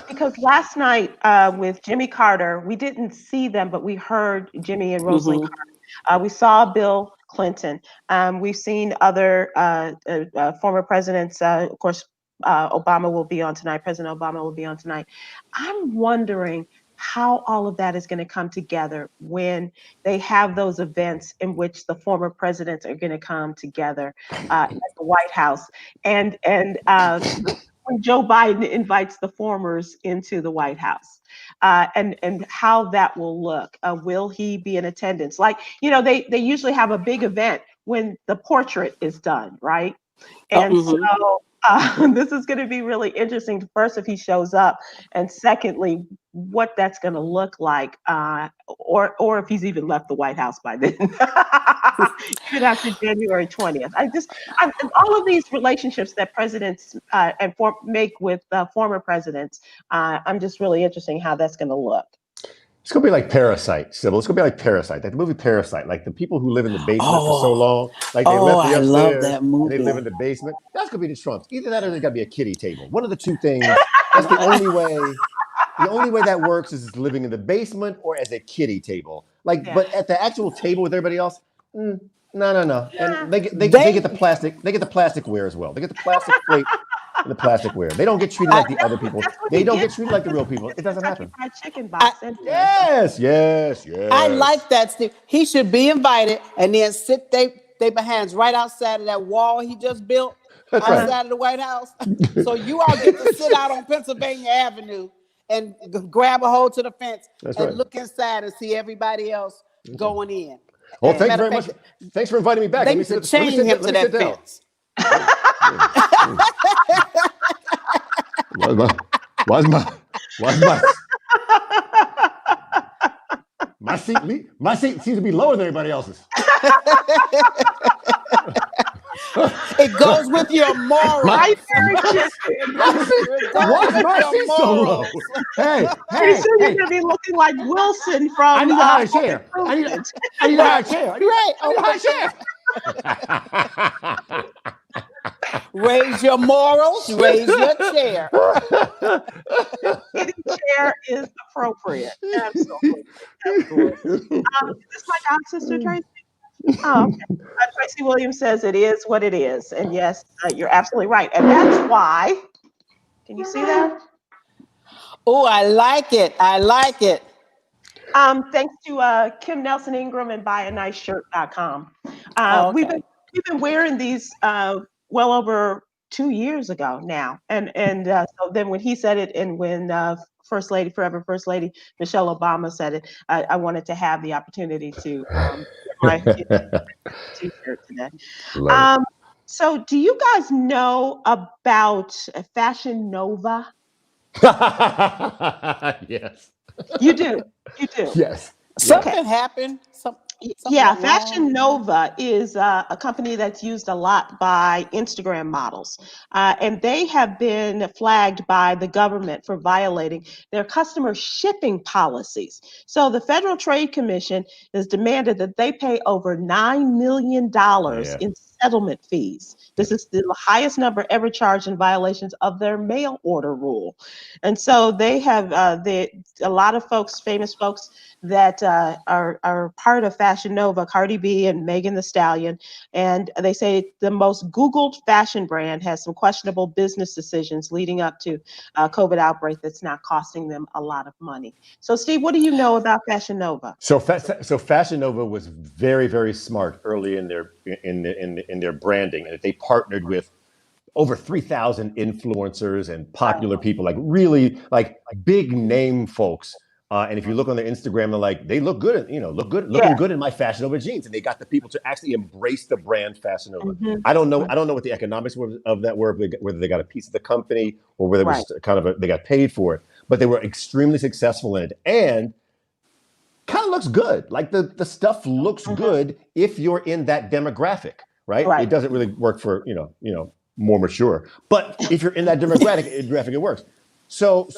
because last night with Jimmy Carter, we didn't see them, but we heard Jimmy and Rosalynn Mm-hmm. Carter. We saw Bill Clinton. We've seen other former presidents. Of course, Obama will be on tonight. President Obama will be on tonight. I'm wondering how all of that is going to come together when they have those events in which the former presidents are going to come together at the White House, and when Joe Biden invites the formers into the White House, and how that will look. Will he be in attendance? Like, they usually have a big event when the portrait is done, right? And so this is going to be really interesting. First, if he shows up, and secondly, what that's going to look like, or if he's even left the White House by then, even after January 20th. All of these relationships that presidents make with former presidents, I'm just really interested in how that's going to look. It's gonna be like Parasite, Sybil. It's gonna be like Parasite, like the movie Parasite, like the people who live in the basement for so long, like they left the upstairs, love that movie. and they live in the basement. That's gonna be the Trumps. Either that, or there's gotta be a kiddie table. One of the two things. That's the only way. The only way that works is living in the basement or as a kiddie table. But at the actual table with everybody else, no. And they get the plastic. They get the plasticware as well. They get the plastic plate. The plasticware. They don't get treated like the other people. They don't get treated like the real people. It doesn't happen. Fried chicken box. Yes. I like that, Steve. He should be invited and then sit they behinds right outside of that wall he just built outside of the White House. So you all get to sit out on Pennsylvania Avenue and grab a hold to the fence look inside and see everybody else going in. Well, thank you very much. Thanks for inviting me back. They used to chain him to that fence. Why's my seat seems to be lower than everybody else's. It goes with your morals. Why is my seat so low? Hey, pretty soon you're gonna be looking like Wilson from. I need a high chair. I need a high chair. Raise your morals, raise your chair. Any chair is appropriate. Absolutely. Is this my god sister, Tracy? Oh, okay. Tracy Williams says it is what it is. And yes, you're absolutely right. And that's why, can you see that? Oh, I like it. Thanks to Kim Nelson Ingram and buyaniceshirt.com. We've been wearing these well over 2 years ago now. And so then when he said it, and when First Lady Michelle Obama said it, I wanted to have the opportunity to my t-shirt today. So do you guys know about Fashion Nova? Yes. You do. Yes. Something happened. Fashion Nova is a company that's used a lot by Instagram models, and they have been flagged by the government for violating their customer shipping policies. So the Federal Trade Commission has demanded that they pay over $9 million in settlement fees. This is the highest number ever charged in violations of their mail order rule. And so they have a lot of folks, famous folks that are part of Fashion Nova, Cardi B and Megan Thee Stallion. And they say the most Googled fashion brand has some questionable business decisions leading up to COVID outbreak that's now costing them a lot of money. So Steve, what do you know about Fashion Nova? So Fashion Nova was very, very smart early in their branding, and they partnered with over 3,000 influencers and popular people, like really like big name folks. And if you look on their Instagram, they're like, they look good, looking good in my Fashion Nova jeans. And they got the people to actually embrace the brand Fashion Nova. Mm-hmm. I don't know what the economics of that were, whether they got a piece of the company or whether it was kind of they got paid for it. But they were extremely successful in it, and kind of looks good. Like the stuff looks good if you're in that demographic, right? It doesn't really work for more mature, but if you're in that demographic, it works. So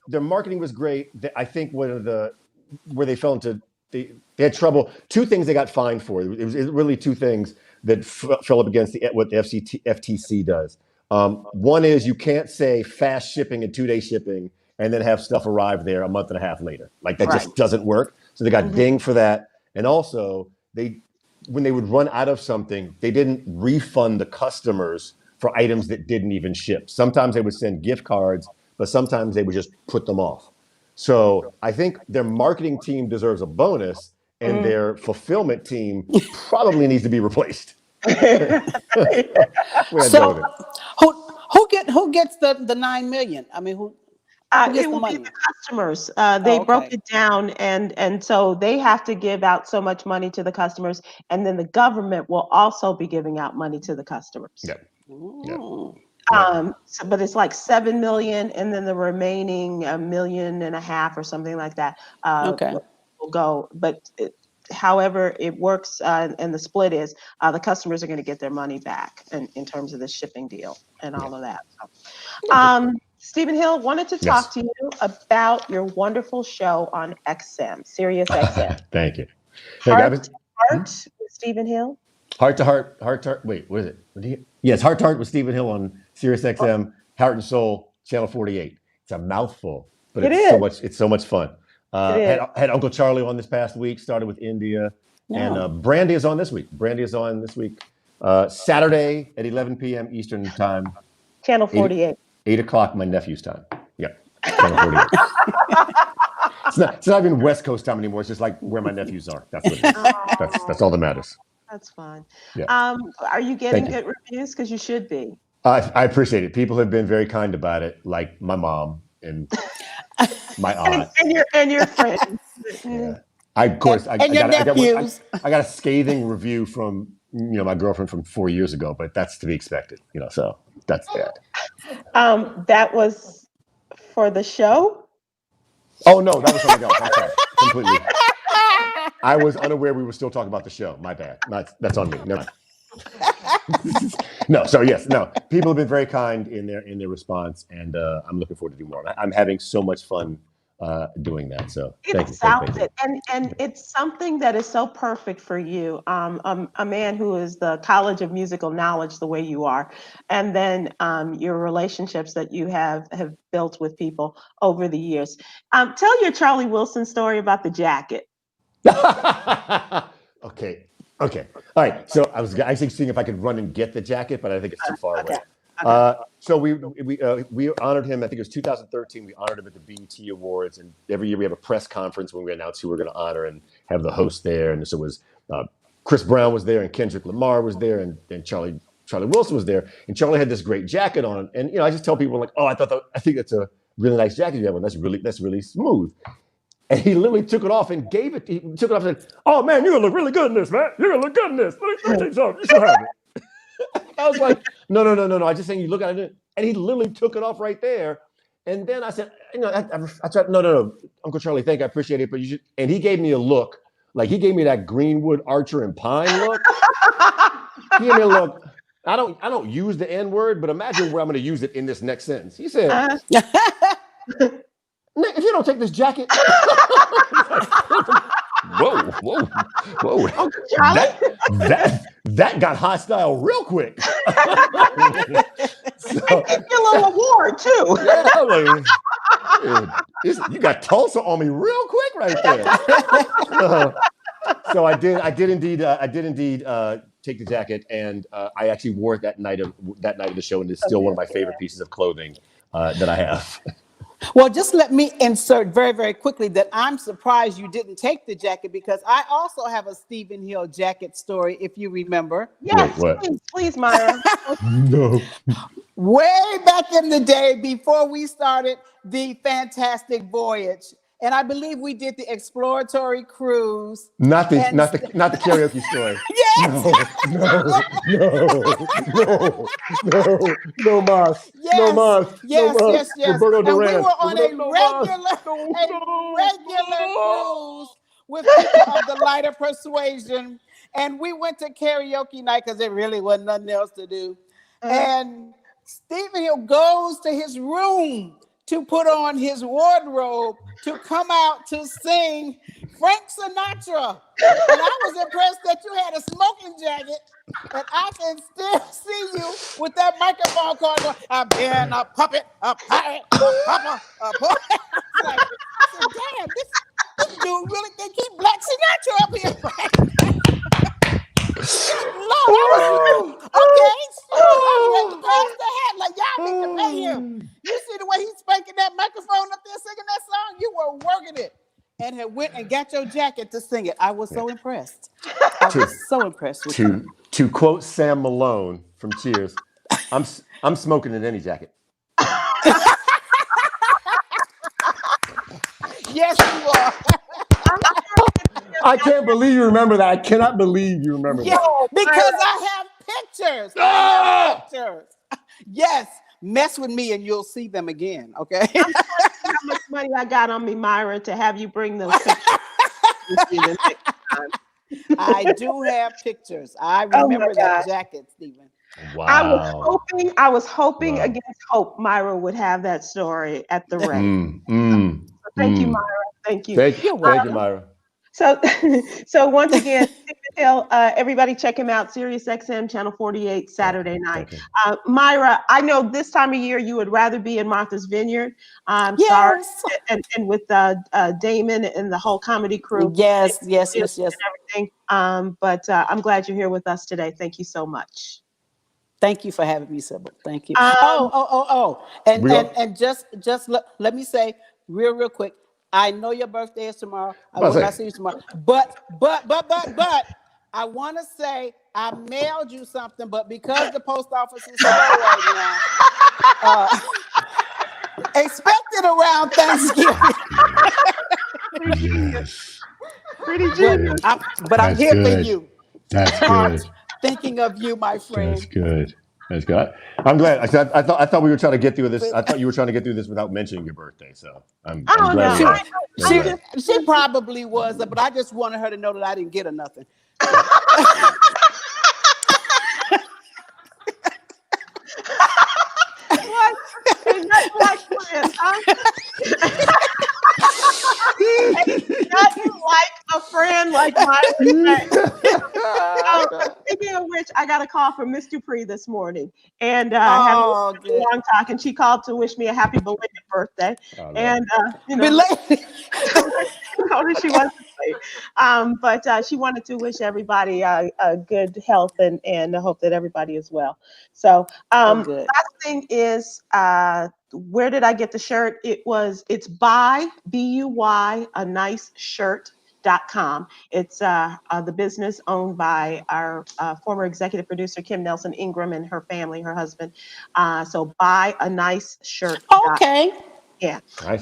their marketing was great. I think where they fell into, they had trouble. Two things they got fined for. It was really two things that fell up against what the FTC does. One is you can't say fast shipping and 2-day shipping and then have stuff arrive there a month and a half later. Like that just doesn't work. So they got dinged for that. And also when they would run out of something, they didn't refund the customers for items that didn't even ship. Sometimes they would send gift cards, but sometimes they would just put them off. So I think their marketing team deserves a bonus, and their fulfillment team probably needs to be replaced. So Who gets the 9 million? I mean, who gets It the will be money? the customers. They broke Okay. it down, and so they have to give out so much money to the customers, and then the government will also be giving out money to the customers. Yep. Yep. Ooh. Yep. But it's like 7 million, and then the remaining 1.5 million or something like that Okay. will go. But however it works, and the split is, the customers are going to get their money back in terms of the shipping deal and all of that. So, Stephen Hill, wanted to talk to you about your wonderful show on XM, Sirius XM. Thank you. Heart to Heart with Stephen Hill. Heart to Heart. Wait, what is it? Yes, Heart to Heart with Stephen Hill on Sirius XM, Heart and Soul, Channel 48. It's a mouthful, but it's so much fun. Had Uncle Charlie on this past week. Started with India, and Brandy is on this week. Saturday at 11 p.m. Eastern time. Channel 48. 8 o'clock, my nephew's time. Yep. Channel 48. It's not even West Coast time anymore. It's just like where my nephews are. That's what it is. That's all that matters. That's fun. Yeah. Are you getting good reviews? Because you should be. I appreciate it. People have been very kind about it, like my mom and my aunt and your friends. Yeah. I got a scathing review from my girlfriend from 4 years ago, but that's to be expected. So that's that. That was for the show? Oh no, that was something else. I'm sorry. Completely. I was unaware we were still talking about the show. My bad. That's on me. Never mind. No. So yes, no. People have been very kind in their response, and I'm looking forward to do more. I'm having so much fun doing that. So thank you. And it's something that is so perfect for you. A man who is the College of Musical Knowledge, the way you are, and then your relationships that you have built with people over the years. Tell your Charlie Wilson story about the jacket. Okay. All right. So I was actually seeing if I could run and get the jacket, but I think it's too far away. So we honored him. I think it was 2013. We honored him at the BET Awards, and every year we have a press conference when we announce who we're going to honor and have the host there. And so it was Chris Brown was there, and Kendrick Lamar was there, and Charlie Wilson was there. And Charlie had this great jacket on, and I just tell people like, oh, I think that's a really nice jacket you have on. That's really smooth. And he literally took it off and gave it. He took it off and said, "Oh man, you're gonna look really good in this, man. You're gonna look good in this. Let me tell you something. You should have it." I was like, no. I just saying you look at it. And he literally took it off right there. And then I said, I tried, no, Uncle Charlie, thank you, I appreciate it, but you should. And he gave me a look, like he gave me that Greenwood, Archer, and Pine look. He gave me a look. I don't use the N word, but imagine where I'm going to use it in this next sentence. He said, "Nick, if you don't take this jacket." Whoa. Uncle Charlie? That got hostile real quick. So, and a little award too. Yeah, you got Tulsa on me real quick right there. So I did indeed take the jacket, and I actually wore it that night of the show, and it's still one of my favorite pieces of clothing that I have. Well, just let me insert very, very quickly that I'm surprised you didn't take the jacket, because I also have a Stephen Hill jacket story, if you remember. Yes, please, Myra. No. Way back in the day, before we started the Fantastic Voyage, and I believe we did the exploratory cruise. Not the karaoke story. Yes. No mas. Yes. No mas. Yes. Roberto And Duran. we were on a regular cruise with people of the lighter persuasion, and we went to karaoke night because there really wasn't nothing else to do. And Stephen Hill goes to his room to put on his wardrobe to come out to sing Frank Sinatra. And I was impressed that you had a smoking jacket, and I can still see you with that microphone card going, "I've been a puppet, a pirate, a papa, a puppet." I said, damn, this dude really think he Black Sinatra up here. Lord, okay, so I was ready to pass the hat. Like, y'all need to pay him. You see the way he's spanking that microphone up there singing that song? You were working it, and had went and got your jacket to sing it. I was so impressed. I was so impressed with you. To quote Sam Malone from Cheers, I'm I'm smoking in any jacket. Yes, you are. I can't believe you remember that. I cannot believe you remember Yeah, that. because I have pictures. I have pictures. Yes, mess with me and you'll see them again. Okay. How much money I got on me, Myra, to have you bring those pictures with you the next time. I do have pictures. I Oh my remember God. that jacket, Stephen. Wow. I was hoping Wow. against hope Myra would have that story at the ready. So thank you, Myra. Thank you. Thank you, Myra. So, so once again, Stephen Hill, everybody check him out, Sirius XM Channel 48, Saturday night. Myra, I know this time of year you would rather be in Martha's Vineyard. Sorry, and with Damon and the whole comedy crew. Yes. And everything. But I'm glad you're here with us today. Thank you so much. Thank you for having me, Sybil. Thank you. And just let me say real quick. I know your birthday is tomorrow. I will not see you tomorrow. But I want to say I mailed you something, but because the post office is slow right now, expect it around Thanksgiving. Pretty genius. But I'm here for you. That's good. Thinking of you, my friend. That's good. That's good. I'm glad. I thought we were trying to get through this. I thought you were trying to get through this without mentioning your birthday. So I'm glad. She probably was, but I just wanted her to know that I didn't get her nothing. What? Like friends, huh? Nothing like a friend like mine. Speaking of which, I got a call from Miss Dupree this morning, and had a long talk, and she called to wish me a happy belated birthday. And belated. Told her she wasn't late. But she wanted to wish everybody a good health and I hope that everybody is well. So last thing is, where did I get the shirt? It's buy, B-U-Y, a nice shirt.com. It's the business owned by our former executive producer, Kim Nelson Ingram, and her family, her husband. So buy a nice shirt. Okay. Yeah. Nice.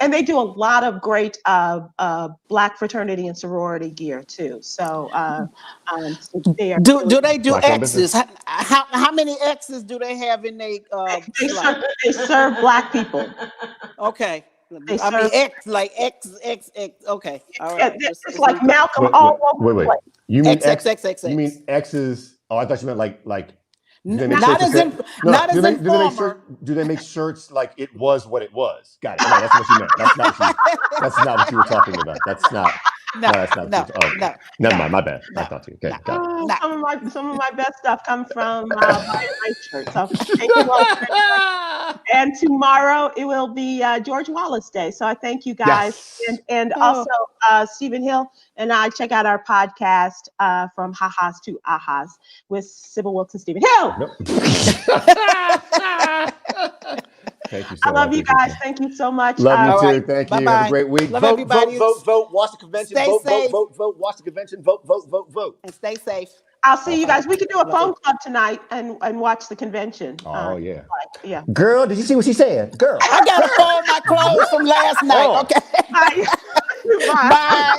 And they do a lot of great Black fraternity and sorority gear too. So, they are do they do X's? How many X's do they have in they serve Black people. Okay. I mean X like X. Okay. All right. It's like Malcolm all over the place. You mean X. You mean X's? Oh, I thought you meant like. Do they make shirts like it was what it was? Got it. No, that's what you meant. That's not what you were talking about. That's not. That's not. Never mind. My bad. I thought you. Okay. Some of my best stuff comes from my shirt. So thank you all. And tomorrow it will be George Wallace Day. So I thank you guys, and also Stephen Hill and I check out our podcast from Ha-Has to Ahas with Sybil Wilkes and Stephen Hill. Thank you so much. I love you guys. Thank you so much. Love you too. Thank you. Have a great week. Vote. Watch the convention. Vote. Watch the convention. Vote. And stay safe. I'll see you guys. We can do a phone club tonight and watch the convention. Oh, yeah. Yeah. Girl, did you see what she said? Girl. I got to fold my clothes from last night. Okay. Bye. Bye.